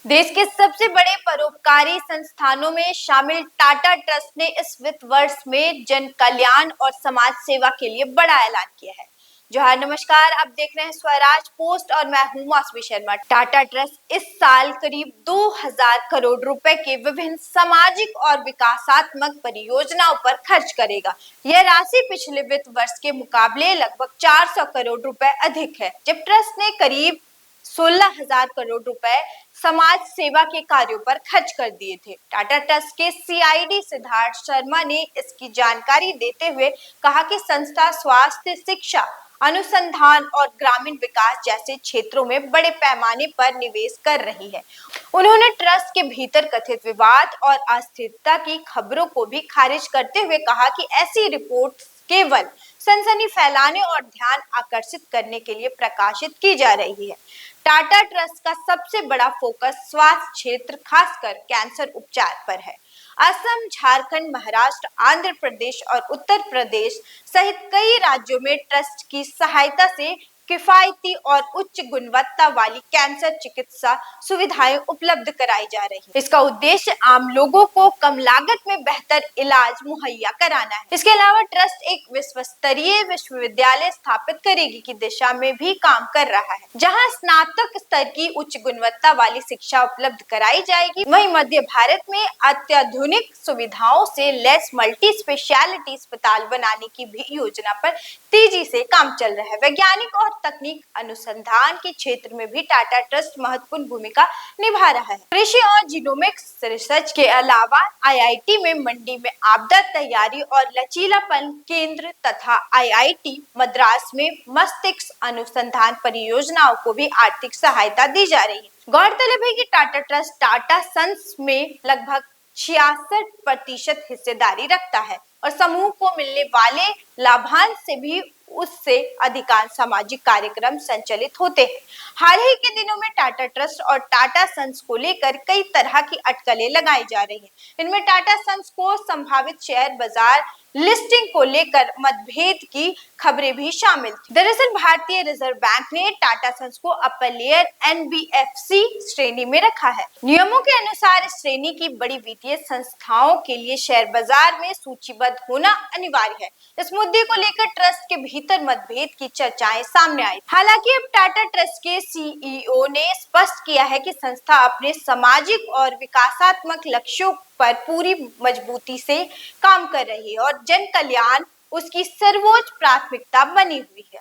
देश के सबसे बड़े परोपकारी संस्थानों में शामिल टाटा ट्रस्ट ने इस वित्त वर्ष में जन कल्याण और समाज सेवा के लिए बड़ा ऐलान किया है। जोहार, नमस्कार, आप देख रहे हैं स्वराज पोस्ट और मैं हूं मौसमी शर्मा। टाटा ट्रस्ट इस साल करीब 2000 करोड़ रुपए के विभिन्न सामाजिक और विकासात्मक परियोजनाओं पर खर्च करेगा। यह राशि पिछले वित्त वर्ष के मुकाबले लगभग 400 करोड़ रुपए अधिक है, जब ट्रस्ट ने करीब 16,000 करोड़ रुपए समाज सेवा के कार्यों पर खर्च कर दिए थे। टाटा ट्रस्ट के सीआईडी सिद्धार्थ शर्मा ने इसकी जानकारी देते हुए कहा कि संस्था स्वास्थ्य, शिक्षा, अनुसंधान और ग्रामीण विकास जैसे क्षेत्रों में बड़े पैमाने पर निवेश कर रही है। उन्होंने ट्रस्ट के भीतर कथित विवाद और अस्थिरता की खबरों को भी खारिज करते हुए कहा कि ऐसी रिपोर्ट केवल सनसनी फैलाने और ध्यान आकर्षित करने के लिए प्रकाशित की जा रही है। टाटा ट्रस्ट का सबसे बड़ा फोकस स्वास्थ्य क्षेत्र, खासकर कैंसर उपचार पर है। असम, झारखंड, महाराष्ट्र, आंध्र प्रदेश और उत्तर प्रदेश सहित कई राज्यों में ट्रस्ट की सहायता से किफायती और उच्च गुणवत्ता वाली कैंसर चिकित्सा सुविधाएं उपलब्ध कराई जा रही है। इसका उद्देश्य आम लोगों को कम लागत में बेहतर इलाज मुहैया कराना है। इसके अलावा ट्रस्ट एक विश्व स्तरीय विश्वविद्यालय स्थापित करेगी की दिशा में भी काम कर रहा है, जहां स्नातक स्तर की उच्च गुणवत्ता वाली शिक्षा उपलब्ध कराई जाएगी। वहीं मध्य भारत में अत्याधुनिक सुविधाओं से लैस मल्टी स्पेशलिटी अस्पताल बनाने की भी योजना पर तेजी से काम चल रहा है। वैज्ञानिक और तकनीक अनुसंधान के क्षेत्र में भी टाटा ट्रस्ट महत्वपूर्ण भूमिका निभा रहा है। कृषि और जीनोमिक्स रिसर्च के अलावा आईआईटी में मंडी में आपदा तैयारी और लचीलापन केंद्र तथा आईआईटी मद्रास में मस्तिष्क अनुसंधान परियोजनाओं को भी आर्थिक सहायता दी जा रही है। गौरतलब है कि टाटा ट्रस्ट टाटा सन्स में लगभग 66% हिस्सेदारी रखता है और समूह को मिलने वाले लाभांश से भी उससे अधिकांश सामाजिक कार्यक्रम संचालित होते हैं। हाल ही के दिनों में टाटा ट्रस्ट और टाटा सन्स को लेकर कई तरह की अटकलें लगाई जा रही हैं। इनमें टाटा सन्स को संभावित शेयर बाजार लिस्टिंग को लेकर मतभेद की खबरें भी शामिल थी। दरअसल भारतीय रिजर्व बैंक ने टाटा सन्स को अपर लेयर एनबीएफसी श्रेणी में रखा है। नियमों के अनुसार इस श्रेणी की बड़ी वित्तीय संस्थाओं के लिए शेयर बाजार में सूचीबद्ध होना अनिवार्य है। इस मुद्दे को लेकर ट्रस्ट के भीतर मतभेद की चर्चाएं सामने आई। हालांकि अब टाटा ट्रस्ट के सीईओ ने स्पष्ट किया है कि संस्था अपने सामाजिक और विकासात्मक लक्ष्यों पर पूरी मजबूती से काम कर रही है और जन कल्याण उसकी सर्वोच्च प्राथमिकता बनी हुई है।